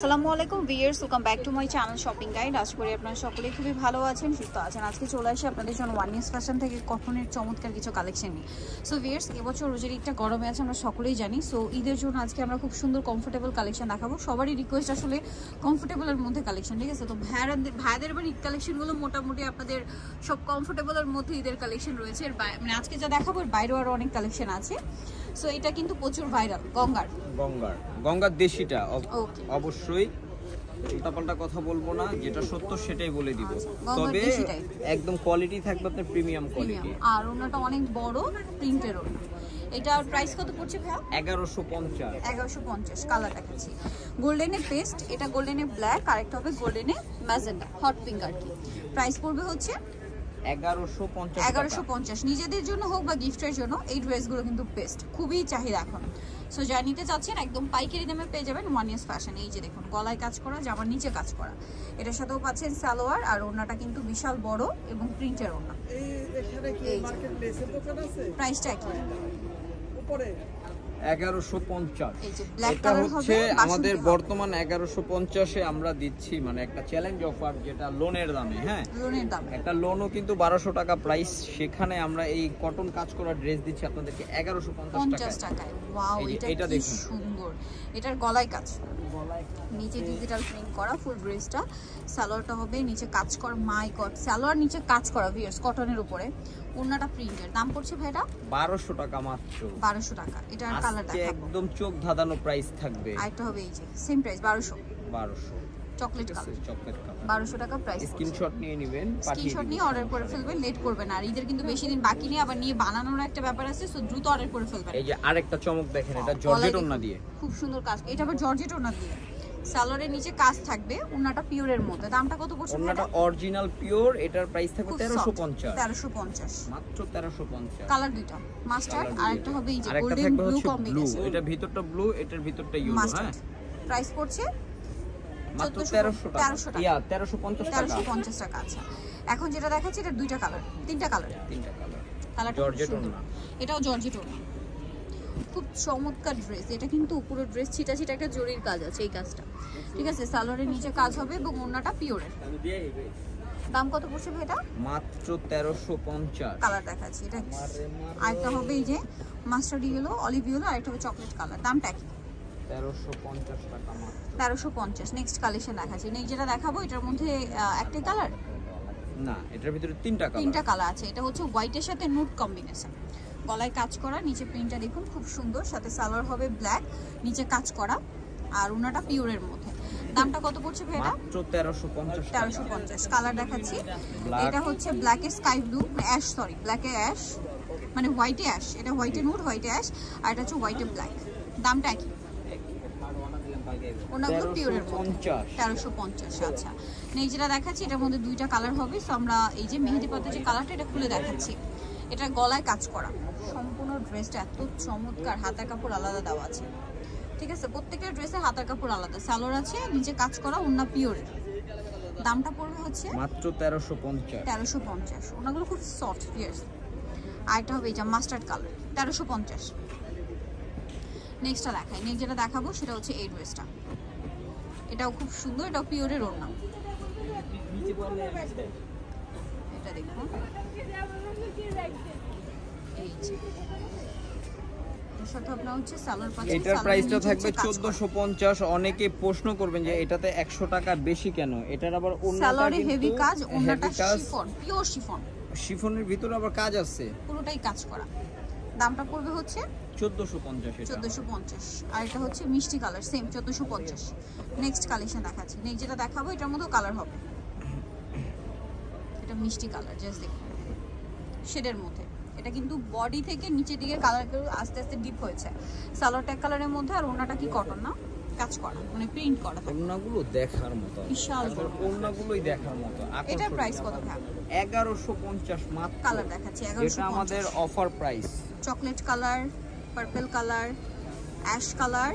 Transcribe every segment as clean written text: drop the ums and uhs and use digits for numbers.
আসসালামু আলাইকুম viewers, welcome back to my channel shopping guide. আশা করি আপনারা সকলেই খুবই ভালো আছেন, সুস্থ আছেন। আজকে চলে আসি আপনাদের জন্য ওয়ান নিউজ ফ্যাশন থেকে কটনের চমৎকার কিছু কালেকশন নিয়ে। সো ভিউয়ার্স, এবছর রোজার ঈদটা গরমে আছে, আমরা সকলেই জানি। সো ঈদের জন্য আজকে আমরা খুব সুন্দর কমফোর্টেবল কালেকশন দেখাবো। সবারই রিকোয়েস্ট আসলে কমফোর্টেবলের মধ্যে কালেকশন, ঠিক আছে? তো ভাইদের এবার ঈদ কালেকশনগুলো মোটামুটি আপনাদের সব কমফোর্টেবলের মধ্যে ঈদের কালেকশন রয়েছে। মানে আজকে যা দেখাবো এর বাইরেও আরও অনেক কালেকশন আছে। সো এটা কিন্তু প্রচুর ভাইরাল গঙ্গার দেশিটা অবশ্যই উল্টাপাল্টা কথা বলবো না, যেটা সত্য সেটাই বলে দিব। তবে একদম কোয়ালিটি থাকবে আপনার প্রিমিয়াম কোয়ালিটি। আর ওনাটা অনেক বড় প্রিন্টের ওনা। এটার প্রাইস কত পড়ছে ভাইয়া? 1150 কালার দেখাচ্ছি। গোল্ডেনে পেস্ট, এটা গোল্ডেনে ব্ল্যাক, আরেকটা হবে গোল্ডেনে ম্যাজেন্টা হট পিঙ্ক আর কি। প্রাইস পড়বে হচ্ছে 1150। নিজেদের জন্য হোক বা গিফটের জন্য এই ড্রেসগুলো কিন্তু বেস্ট, খুবই চাহিদা এখন। সো যা নিতে চাচ্ছেন একদম পাইকারি দামে পেয়ে যাবেন ওয়ান ইয়ার্স ফ্যাশন। এই যে দেখুন, গলায় কাজ করা, জামার নিচে কাজ করা। এটার সাথেও পাচ্ছেন সালোয়ার, আর ওড়নাটা কিন্তু বিশাল বড় এবং প্রিন্টের ওড়না। প্রাইসটা কি? 1150। এটা হচ্ছে আমাদের বর্তমান 1150-এ আমরা দিচ্ছি, মানে একটা চ্যালেঞ্জ অফার, যেটা লোনের দামে। হ্যাঁ, লোনের দাম। একটা লোনও কিন্তু 1200 টাকা প্রাইস, সেখানে আমরা এই কটন কাজ করা ড্রেস দিচ্ছি আপনাদেরকে 1150 টাকায়। ওয়াও, এটা দেখুন সুন্দর। এটার গলায় কাজ, নিচে ডিজিটাল প্রিন্ট করা ফুল ড্রেসটা। সালোয়ারটা হবে নিচে কাজ করা। মাই গড, সালোয়ার নিচে কাজ করা ভিউয়ার্স, কটনের উপরে। ওন্নাটা প্রিন্টের। দাম পড়ছে ভাইটা 1200 টাকা মাত্র। 1200 টাকা। এটার কালার দেখাবো, একদম চোখ ধাঁধানো প্রাইস থাকবে। আরেকটা হবে এই যে সেম প্রাইস 1200 চকলেট কালার। 1200 টাকা প্রাইস। স্ক্রিনশট নিয়ে নেবেন, স্ক্রিনশট নিয়ে অর্ডার করে ফেলবেন, লেট করবেন। আর ঈদের কিন্তু বেশি দিন বাকি নেই, আবার নিয়ে বানানোর একটা ব্যাপার আছে। সো দ্রুত অর্ডার করে ফেলবেন। এই যে আরেকটা চমক দেখেন, এটা জর্জেট ওন্না দিয়ে, খুব সুন্দর কাজ। এটা আবার জর্জেট ওন্না দিয়ে, সালোয়ারের নিচে কাজ থাকবে। ওন্নাটা পিওরের মধ্যে। দামটা কত পড়ছে? ওন্নাটা অরিজিনাল পিওর, এটার প্রাইস থাকবে 1350 মাত্র 1350। কালার দুইটা, মাস্টার্ড আর একটা হবে এই যে গোল্ডেন ব্লু কম্বিনেশন। এটা ভিতরটা ব্লু, এটার ভিতরটা ইয়েলো। হ্যাঁ, প্রাইস পড়ছে মাত্র 1300 টাকা। 1350 টাকা। আচ্ছা, এখন যেটা দেখাচ্ছি এটা দুইটা কালার, তিনটা কালার। জর্জেট ওন্না, এটাও জর্জেট ওন্না। খুব চমৎকার ড্রেস। এটা কিন্তু উপরে ড্রেস ছিটা ছিটা একটা জরির কাজ আছে, এই কাজটা, ঠিক আছে? সালোয়ারের নিচে কাজ হবে এবং ওন্নাটা পিওরের। দাম কত পড়ছে ভাই এটা? মাত্র 1350। কালার দেখাচ্ছি, এটা আরেকটা হবে এই যে মাস্টার্ড ইয়েলো, অলিভ ইয়েলো, আরেকটা হবে চকলেট কালার। দামটা কি? 1350 টাকা মাত্র। 1350। নেক্সট কালেকশন দেখাচ্ছি। নেক্সট যেটা দেখাবো এটার মধ্যে একটাই কালার না, এটার ভিতরে তিনটা কালার আছে। এটা হচ্ছে হোয়াইটের সাথে নুড কম্বিনেশন। গলায় কাজ করা, নিচে প্রিন্টটা দেখুন খুব সুন্দর, সাথে সালোয়ার হবে ব্ল্যাক, নিচে কাজ করা, আর ওনাটা পিওরের মধ্যে। দামটা কত পড়ছে ভাই এটা? মাত্র 1350। কালার দেখাচ্ছি। এটা হচ্ছে ব্ল্যাকে স্কাই ব্লু, অ্যাশ, সরি ব্ল্যাকে অ্যাশ, মানে হোয়াইটে অ্যাশ। এটা হোয়াইটে নুড, হোয়াইটে অ্যাশ, আর এটা হচ্ছে হোয়াইটে ব্ল্যাক। দামটা কি? ওনাগুলো পিওরের 1350। আচ্ছা, নেক্সট যেটা দেখাচ্ছি এটার মধ্যে দুইটা কালার হবে। সো আমরা এই যে মেহেদি পাতা যে কালারটা, এটা খুলে দেখাচ্ছি। এটা গলায় কাজ করা, সম্পূর্ণ ড্রেসটা এত চমৎকার। হাতার কাপড় আলাদা দেওয়া আছে, ঠিক আছে? প্রত্যেকটা ড্রেসে হাতার কাপড় আলাদা, সালোয়ার আছে, নিচে কাজ করা, ওন্না পিওরের। দামটা পড়বে হচ্ছে মাত্র 1350। ওনাগুলো খুব সফট ফিয়ার্স। আরেকটা হবে এটা মাস্টার্ড কালার, 1350। নেক্সটটা দেখাই। নেক্সট যেটা দেখাবো সেটা হচ্ছে এই ড্রেসটা। এটাও খুব সুন্দর, এটাও পিওরের ওড়না। এটা দেখুন, এই যে এটার প্রাইসটা থাকবে 1450। অনেকে প্রশ্ন করবেন যে এটাতে 100 টাকা বেশি কেন? এটার আবার সালোয়ারে হেভি কাজ, ওন্নাটা শিফন, পিওর শিফন। শিফনের ভিতরে আবার কাজ আছে, পুরোটাই কাজ করা। দামটা পড়বে হচ্ছে 1450। আর এটা হচ্ছে মিষ্টি কালার, সেম 1450। নেক্সট কালেকশন দেখাচ্ছি। নেক্সট যেটা দেখাবো এটার মধ্যে কালার হবে, এটা মিষ্টি কালার, জাস্ট দেখুন শেডের মধ্যে। এটা কিন্তু বডি থেকে নিচের দিকে কালার আস্তে আস্তে ডিপ হয়েছে। সালোয়ারটা এক কালারের মধ্যে, আর ওনাটা কি কটন না, কাজ করা, মানে প্রিন্ট করা। ওনাগুলো দেখার মতো, বিশাল ওনাগুলোই দেখার মতো। এটা প্রাইস কত ভাই? 1150 মাত্র। কালার দেখাচ্ছি 1150। এটা আমাদের offer price. Chocolate colour, purple colour, ash colour,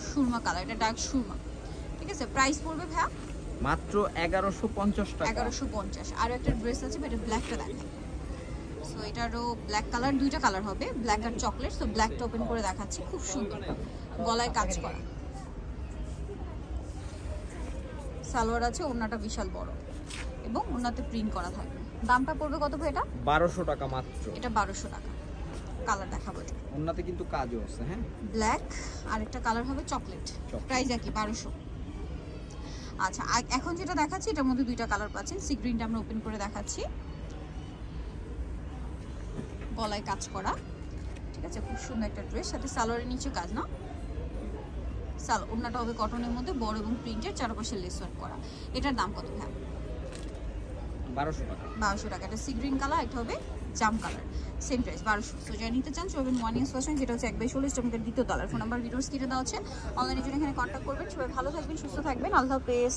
Surma colour, এটা ডার্ক সুরমা, ঠিক আছে? প্রাইস পড়বে ভাই মাত্র 1150 টাকা। 1150। আর একটা ড্রেস আছে, এটা ব্ল্যাকটা দেখাই। সো এটারও ব্ল্যাক কালার, দুইটা কালার হবে, ব্ল্যাক আর চকলেট। সো ব্ল্যাকটা ওপেন করে দেখাচ্ছি, খুব সুন্দর, গলায় কাজ করা। সালোয়ার আছে, ওড়নাটা বিশাল বড় এবং ওড়নাতে প্রিন্ট করা থাকবে। দামটা পড়বে কত ভাই এটা? 1200 টাকা মাত্র। এটা 1200 টাকা। কালার দেখাবো এটা। ওড়নাতে কিন্তু কাজও আছে, হ্যাঁ ব্ল্যাক, আর একটা কালার হবে চকলেট। প্রাইস একই 1200। আচ্ছা এখন যেটা দেখাচ্ছি এটার মধ্যে দুইটা কালার পাচ্ছেন। সি গ্রিনটা আমরা ওপেন করে দেখাচ্ছি, গলায় কাজ করা, ঠিক আছে, খুব সুন্দর একটা ড্রেস, সাথে সালোয়ারের নিচে কাজ না, ওড়নাটা হবে কটনের মধ্যে বড় এবং প্রিন্টের, চারপাশে লেস ওয়ার্ক করা। এটার দাম কত ভাই? 1200 টাকা। 1200 টাকা। এটা সি গ্রিন কালার, এটা হবে জাম কালার, সেম প্রাইস 1200। সো যারা নিতে চান চলবেন ওয়ান ইউজ ফ্যাশন, যেটা হচ্ছে 1/16 চমকের দ্বিতীয় তলার। ফোন নাম্বার ভিডিওস কিনে দেওয়া আছে, অনলাইনে জন্য এখানে কন্ট্যাক্ট করবেন। সবাই ভালো থাকবেন, সুস্থ থাকবেন, আল্লাহ হাফেজ।